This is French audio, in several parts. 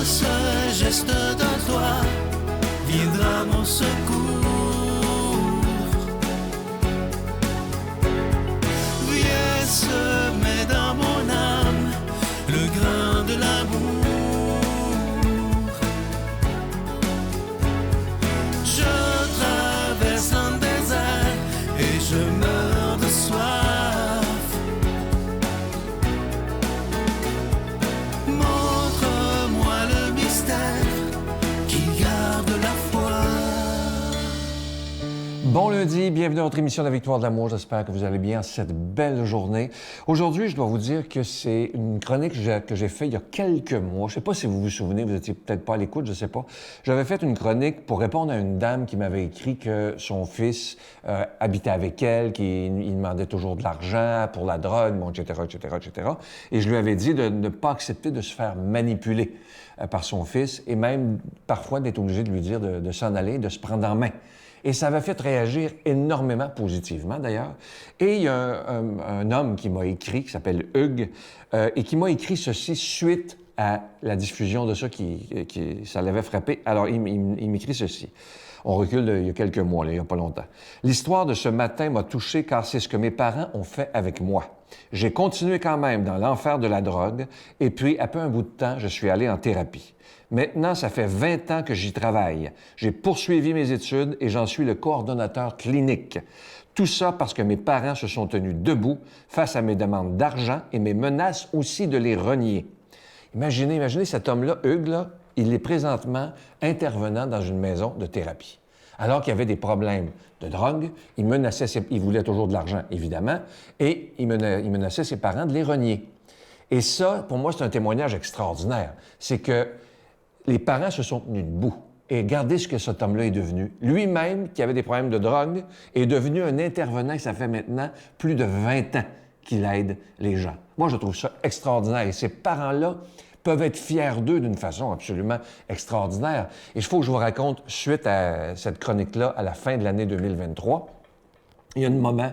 ce geste de toi viendra mon secours. Viens semer dans mon âme le grain de l'amour. Je traverse un désert et je meurs de soif. Montre-moi le mystère qui garde la foi. Bon lundi, bienvenue à notre émission La Victoire de l'amour. J'espère que vous allez bien cette belle journée. Aujourd'hui, je dois vous dire que c'est une chronique que j'ai faite il y a quelques mois. Je ne sais pas si vous vous souvenez, vous n'étiez peut-être pas à l'écoute, je ne sais pas. J'avais fait une chronique pour répondre à une dame qui m'avait écrit que son fils habitait avec elle, qu'il demandait toujours de l'argent pour la drogue, bon, etc., etc., etc. Et je lui avais dit de ne pas accepter de se faire manipuler par son fils et même parfois d'être obligé de lui dire de s'en aller, de se prendre en main. Et ça avait fait réagir énormément positivement, d'ailleurs. Et il y a un homme qui m'a écrit, qui s'appelle Hugues, et qui m'a écrit ceci suite à la diffusion de ça, ça l'avait frappé. Alors, il m'écrit ceci. On recule il y a quelques mois, là, il n'y a pas longtemps. « L'histoire de ce matin m'a touché car c'est ce que mes parents ont fait avec moi. J'ai continué quand même dans l'enfer de la drogue et puis, après un bout de temps, je suis allé en thérapie. Maintenant, ça fait 20 ans que j'y travaille. J'ai poursuivi mes études et j'en suis le coordonnateur clinique. Tout ça parce que mes parents se sont tenus debout face à mes demandes d'argent et mes menaces aussi de les renier. » Imaginez cet homme-là, Hugues, là, il est présentement intervenant dans une maison de thérapie. Alors qu'il y avait des problèmes de drogue, il voulait toujours de l'argent, évidemment, et il menaçait ses parents de les renier. Et ça, pour moi, c'est un témoignage extraordinaire. C'est que les parents se sont tenus debout. Et regardez ce que cet homme-là est devenu. Lui-même, qui avait des problèmes de drogue, est devenu un intervenant et ça fait maintenant plus de 20 ans qu'il aide les gens. Moi, je trouve ça extraordinaire. Et ces parents-là peuvent être fiers d'eux d'une façon absolument extraordinaire. Et il faut que je vous raconte, suite à cette chronique-là, à la fin de l'année 2023, il y a un moment,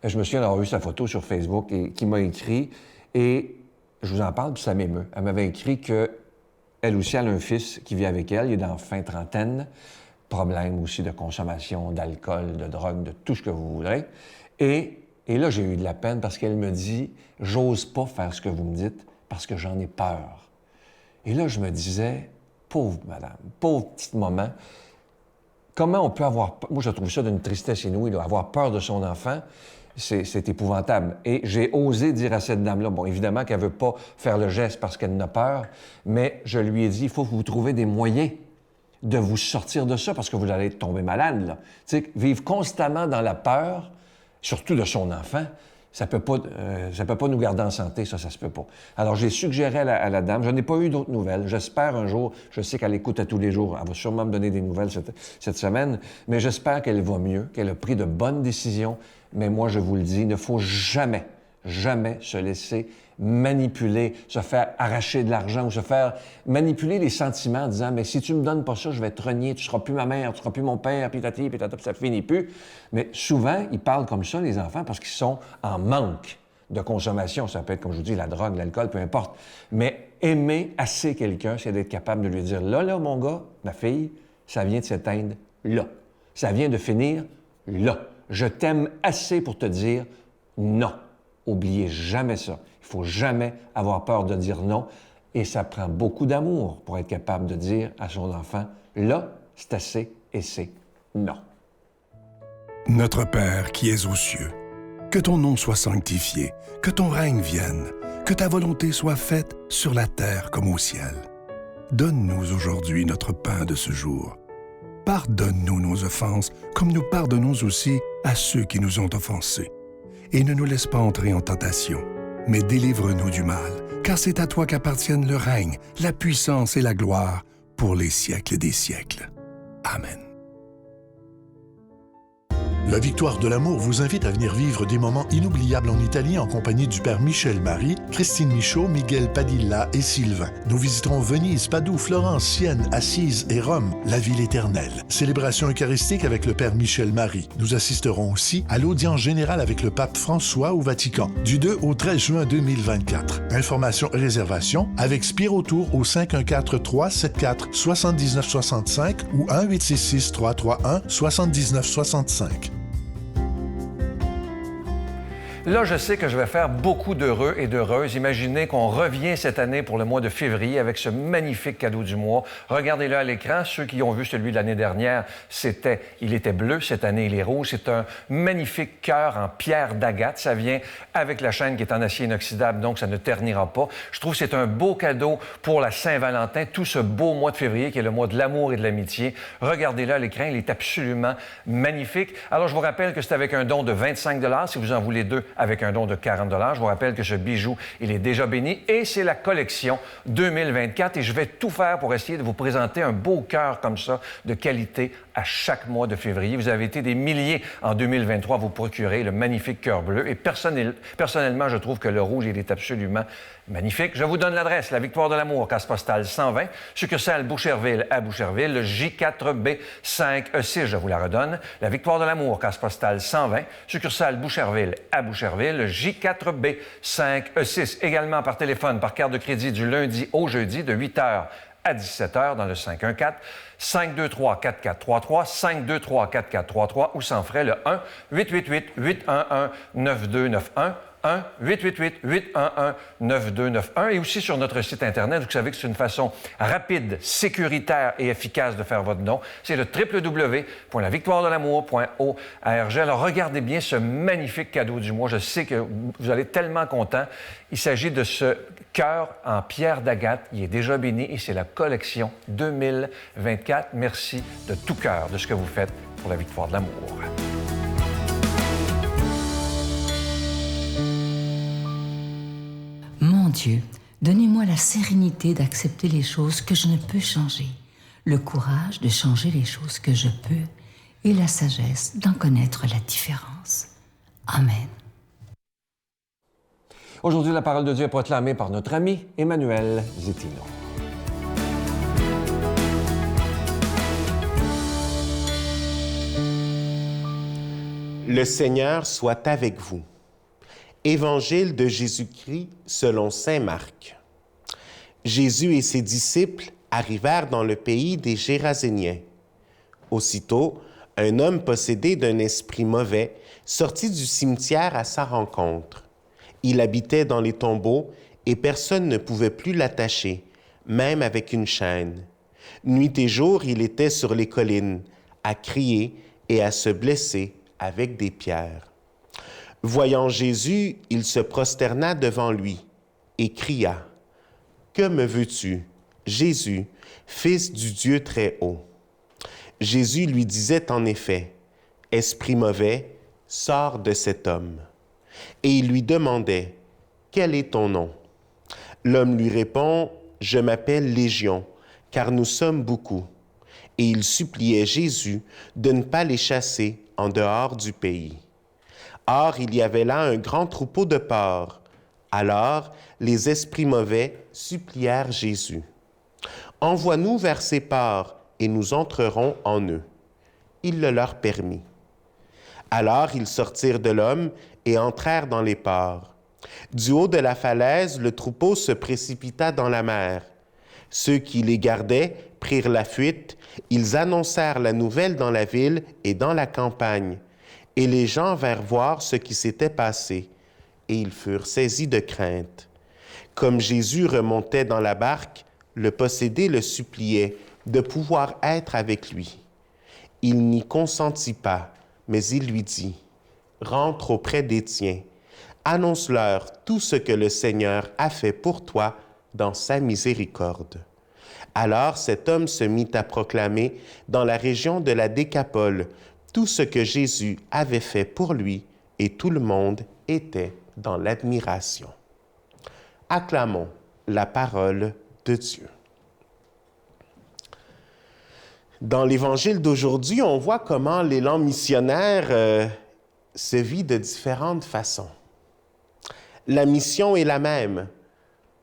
je me souviens d'avoir vu sa photo sur Facebook et qui m'a écrit, et je vous en parle, puis ça m'émeut. Elle m'avait écrit que elle aussi, elle a un fils qui vit avec elle, il est dans la fin trentaine, problème aussi de consommation d'alcool, de drogue, de tout ce que vous voudrez. Et là, j'ai eu de la peine parce qu'elle me dit « J'ose pas faire ce que vous me dites parce que j'en ai peur. » Et là, je me disais « Pauvre madame, pauvre petite maman, comment on peut avoir peur? » Moi, je trouve ça d'une tristesse inouïe, là, avoir peur de son enfant. C'est épouvantable. Et j'ai osé dire à cette dame-là, bon, évidemment qu'elle ne veut pas faire le geste parce qu'elle en a peur, mais je lui ai dit, il faut que vous trouviez des moyens de vous sortir de ça parce que vous allez tomber malade, là. Tu sais, vivre constamment dans la peur, surtout de son enfant, ça peut pas nous garder en santé, ça se peut pas. Alors, j'ai suggéré à la dame, je n'ai pas eu d'autres nouvelles. J'espère un jour, je sais qu'elle écoute à tous les jours, elle va sûrement me donner des nouvelles cette semaine, mais j'espère qu'elle va mieux, qu'elle a pris de bonnes décisions. Mais moi, je vous le dis, il ne faut jamais, jamais se laisser manipuler, se faire arracher de l'argent ou se faire manipuler les sentiments en disant « Mais si tu me donnes pas ça, je vais te renier, tu seras plus ma mère, tu seras plus mon père, pitati, pitata, ça finit plus. » Mais souvent, ils parlent comme ça, les enfants, parce qu'ils sont en manque de consommation. Ça peut être, comme je vous dis, la drogue, l'alcool, peu importe. Mais aimer assez quelqu'un, c'est d'être capable de lui dire « Là, mon gars, ma fille, ça vient de s'éteindre là. Ça vient de finir là. Je t'aime assez pour te dire non. » Oubliez jamais ça. Il faut jamais avoir peur de dire non. Et ça prend beaucoup d'amour pour être capable de dire à son enfant, là, c'est assez et c'est non. Notre Père qui es aux cieux, que ton nom soit sanctifié, que ton règne vienne, que ta volonté soit faite sur la terre comme au ciel. Donne-nous aujourd'hui notre pain de ce jour. Pardonne-nous nos offenses, comme nous pardonnons aussi à ceux qui nous ont offensés. Et ne nous laisse pas entrer en tentation, mais délivre-nous du mal, car c'est à toi qu'appartiennent le règne, la puissance et la gloire pour les siècles des siècles. Amen. La Victoire de l'amour vous invite à venir vivre des moments inoubliables en Italie en compagnie du Père Michel Marie, Christine Michaud, Miguel Padilla et Sylvain. Nous visiterons Venise, Padoue, Florence, Sienne, Assise et Rome, la ville éternelle. Célébration eucharistique avec le Père Michel Marie. Nous assisterons aussi à l'audience générale avec le Pape François au Vatican, du 2 au 13 juin 2024. Informations et réservations avec Spiro Tour au 514-374-7965 ou 1-866-331-7965. Là, je sais que je vais faire beaucoup d'heureux et d'heureuses. Imaginez qu'on revient cette année pour le mois de février avec ce magnifique cadeau du mois. Regardez-le à l'écran. Ceux qui ont vu celui de l'année dernière, il était bleu. Cette année, il est rouge. C'est un magnifique cœur en pierre d'agate. Ça vient avec la chaîne qui est en acier inoxydable, donc ça ne ternira pas. Je trouve que c'est un beau cadeau pour la Saint-Valentin, tout ce beau mois de février qui est le mois de l'amour et de l'amitié. Regardez-le à l'écran. Il est absolument magnifique. Alors, je vous rappelle que c'est avec un don de 25 $. Si vous en voulez deux, avec un don de 40 $. Je vous rappelle que ce bijou, il est déjà béni et c'est la collection 2024 et je vais tout faire pour essayer de vous présenter un beau cœur comme ça, de qualité, à chaque mois de février. Vous avez été des milliers en 2023 à vous procurer le magnifique cœur bleu et personnellement, je trouve que le rouge, il est absolument magnifique. Je vous donne l'adresse, la Victoire de l'amour, case postale 120, succursale Boucherville à Boucherville, le J4B5E6, je vous la redonne. La Victoire de l'amour, case postale 120, succursale Boucherville à Boucherville, le J4B5E6. Également par téléphone, par carte de crédit du lundi au jeudi de 8h à 17h dans le 514-523-4433, 523-4433 ou sans frais le 1-888-811-9291. 1-888-811-9291 et aussi sur notre site Internet. Vous savez que c'est une façon rapide, sécuritaire et efficace de faire votre don. C'est le www.lavictoiredelamour.org. Alors, regardez bien ce magnifique cadeau du mois. Je sais que vous allez être tellement contents. Il s'agit de ce cœur en pierre d'agate. Il est déjà béni et c'est la collection 2024. Merci de tout cœur de ce que vous faites pour la Victoire de l'amour. Mon Dieu, donnez-moi la sérénité d'accepter les choses que je ne peux changer, le courage de changer les choses que je peux et la sagesse d'en connaître la différence. Amen. Aujourd'hui, la parole de Dieu est proclamée par notre ami Emmanuel Zettino. Le Seigneur soit avec vous. Évangile de Jésus-Christ selon saint Marc. Jésus et ses disciples arrivèrent dans le pays des Géraséniens. Aussitôt, un homme possédé d'un esprit mauvais sortit du cimetière à sa rencontre. Il habitait dans les tombeaux et personne ne pouvait plus l'attacher, même avec une chaîne. Nuit et jour, il était sur les collines, à crier et à se blesser avec des pierres. Voyant Jésus, il se prosterna devant lui et cria « Que me veux-tu, Jésus, Fils du Dieu très haut ?» Jésus lui disait en effet « Esprit mauvais, sors de cet homme. » Et il lui demandait « Quel est ton nom ?» L'homme lui répond « Je m'appelle Légion, car nous sommes beaucoup. » Et il suppliait Jésus de ne pas les chasser en dehors du pays. Or, il y avait là un grand troupeau de porcs. Alors, les esprits mauvais supplièrent Jésus. « Envoie-nous vers ces porcs, et nous entrerons en eux. » Il le leur permit. Alors, ils sortirent de l'homme et entrèrent dans les porcs. Du haut de la falaise, le troupeau se précipita dans la mer. Ceux qui les gardaient prirent la fuite. Ils annoncèrent la nouvelle dans la ville et dans la campagne. Et les gens vinrent voir ce qui s'était passé, et ils furent saisis de crainte. Comme Jésus remontait dans la barque, le possédé le suppliait de pouvoir être avec lui. Il n'y consentit pas, mais il lui dit, « Rentre auprès des tiens, annonce-leur tout ce que le Seigneur a fait pour toi dans sa miséricorde. » Alors cet homme se mit à proclamer dans la région de la Décapole tout ce que Jésus avait fait pour lui, et tout le monde était dans l'admiration. Acclamons la parole de Dieu. Dans l'Évangile d'aujourd'hui, on voit comment l'élan missionnaire se vit de différentes façons. La mission est la même,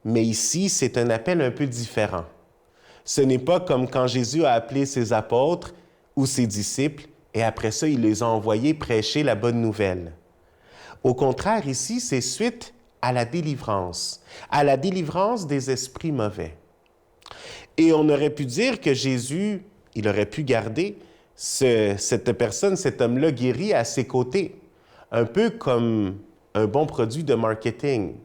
mais ici, c'est un appel un peu différent. Ce n'est pas comme quand Jésus a appelé ses apôtres ou ses disciples, et après ça, il les a envoyés prêcher la bonne nouvelle. Au contraire, ici, c'est suite à la délivrance des esprits mauvais. Et on aurait pu dire que Jésus, il aurait pu garder cette personne, cet homme-là guéri à ses côtés, un peu comme un bon produit de marketing.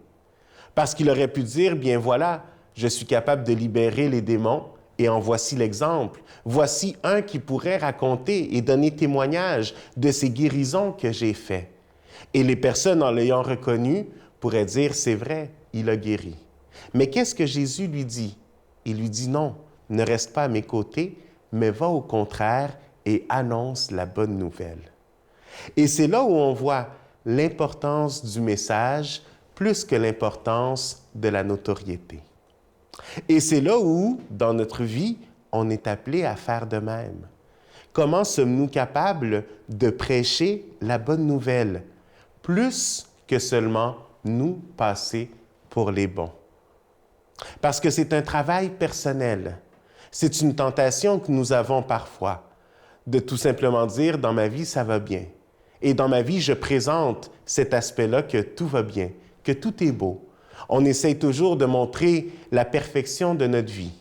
Parce qu'il aurait pu dire, bien voilà, je suis capable de libérer les démons et en voici l'exemple. Voici un qui pourrait raconter et donner témoignage de ces guérisons que j'ai faites. Et les personnes, en l'ayant reconnu, pourraient dire, c'est vrai, il a guéri. Mais qu'est-ce que Jésus lui dit? Il lui dit non, ne reste pas à mes côtés, mais va au contraire et annonce la bonne nouvelle. Et c'est là où on voit l'importance du message plus que l'importance de la notoriété. Et c'est là où, dans notre vie, on est appelé à faire de même. Comment sommes-nous capables de prêcher la bonne nouvelle, plus que seulement nous passer pour les bons? Parce que c'est un travail personnel. C'est une tentation que nous avons parfois, de tout simplement dire « dans ma vie, ça va bien ». Et dans ma vie, je présente cet aspect-là que tout va bien, que tout est beau. On essaye toujours de montrer la perfection de notre vie.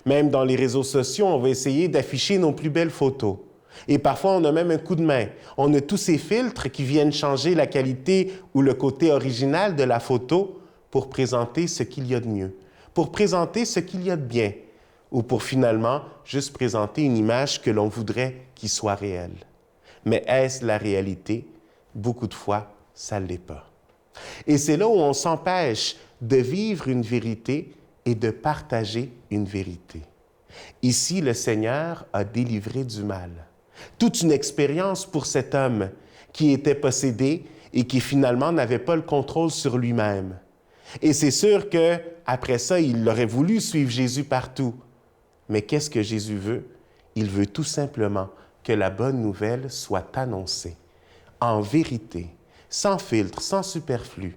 Même dans les réseaux sociaux, on va essayer d'afficher nos plus belles photos. Et parfois, on a même un coup de main. On a tous ces filtres qui viennent changer la qualité ou le côté original de la photo pour présenter ce qu'il y a de mieux, pour présenter ce qu'il y a de bien, ou pour finalement juste présenter une image que l'on voudrait qu'il soit réelle. Mais est-ce la réalité? Beaucoup de fois, ça ne l'est pas. Et c'est là où on s'empêche de vivre une vérité et de partager une vérité. Ici, le Seigneur a délivré du mal. Toute une expérience pour cet homme qui était possédé et qui finalement n'avait pas le contrôle sur lui-même. Et c'est sûr qu'après ça, il aurait voulu suivre Jésus partout. Mais qu'est-ce que Jésus veut? Il veut tout simplement que la bonne nouvelle soit annoncée, en vérité, sans filtre, sans superflu,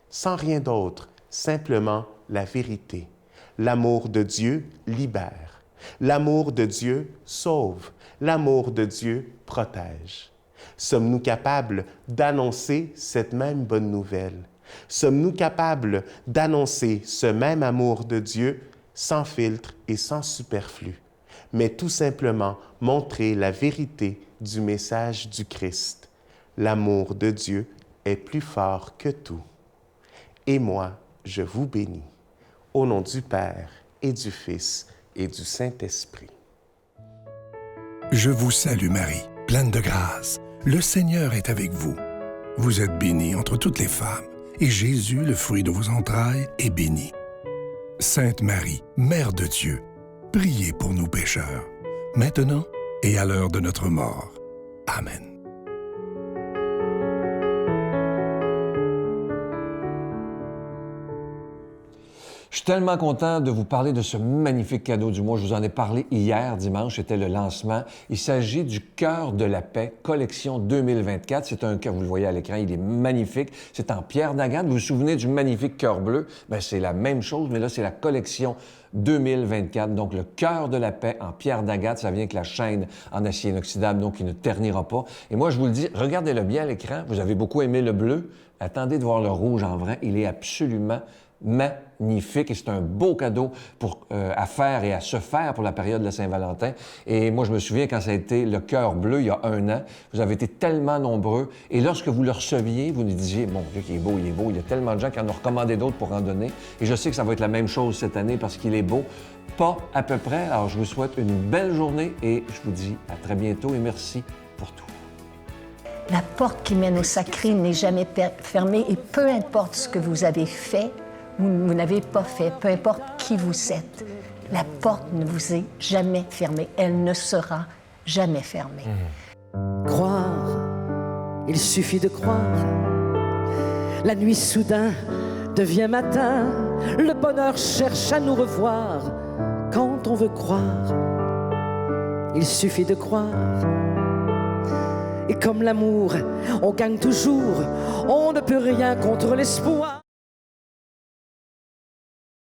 sans rien d'autre, simplement la vérité. L'amour de Dieu libère. L'amour de Dieu sauve. L'amour de Dieu protège. Sommes-nous capables d'annoncer cette même bonne nouvelle? Sommes-nous capables d'annoncer ce même amour de Dieu sans filtre et sans superflu, mais tout simplement montrer la vérité du message du Christ? L'amour de Dieu est plus fort que tout. Et moi, je vous bénis, au nom du Père et du Fils et du Saint-Esprit. Je vous salue Marie, pleine de grâce. Le Seigneur est avec vous. Vous êtes bénie entre toutes les femmes, et Jésus, le fruit de vos entrailles, est béni. Sainte Marie, Mère de Dieu, priez pour nous pécheurs, maintenant et à l'heure de notre mort. Amen. Je suis tellement content de vous parler de ce magnifique cadeau du mois. Je vous en ai parlé hier, dimanche, c'était le lancement. Il s'agit du Cœur de la paix, collection 2024. C'est un cœur, vous le voyez à l'écran, il est magnifique. C'est en pierre d'agate. Vous vous souvenez du magnifique cœur bleu? Bien, c'est la même chose, mais là, c'est la collection 2024. Donc, le Cœur de la paix en pierre d'agate, ça vient avec la chaîne en acier inoxydable, donc il ne ternira pas. Et moi, je vous le dis, regardez-le bien à l'écran. Vous avez beaucoup aimé le bleu. Attendez de voir le rouge en vrai. Il est absolument magnifique et c'est un beau cadeau à faire et à se faire pour la période de la Saint-Valentin. Et moi, je me souviens quand ça a été le Cœur bleu il y a 1 an, vous avez été tellement nombreux et lorsque vous le receviez, vous nous disiez « Mon Dieu, il est beau, il est beau ». Il y a tellement de gens qui en ont recommandé d'autres pour en donner et je sais que ça va être la même chose cette année parce qu'il est beau. Pas à peu près. Alors, je vous souhaite une belle journée et je vous dis à très bientôt et merci pour tout. La porte qui mène au sacré n'est jamais fermée et peu importe ce que vous avez fait, vous n'avez pas fait, peu importe qui vous êtes, la porte ne vous est jamais fermée. Elle ne sera jamais fermée. Croire, il suffit de croire. La nuit soudain devient matin. Le bonheur cherche à nous revoir quand on veut croire. il suffit de croire. Et comme l'amour, on gagne toujours, on ne peut rien contre l'espoir.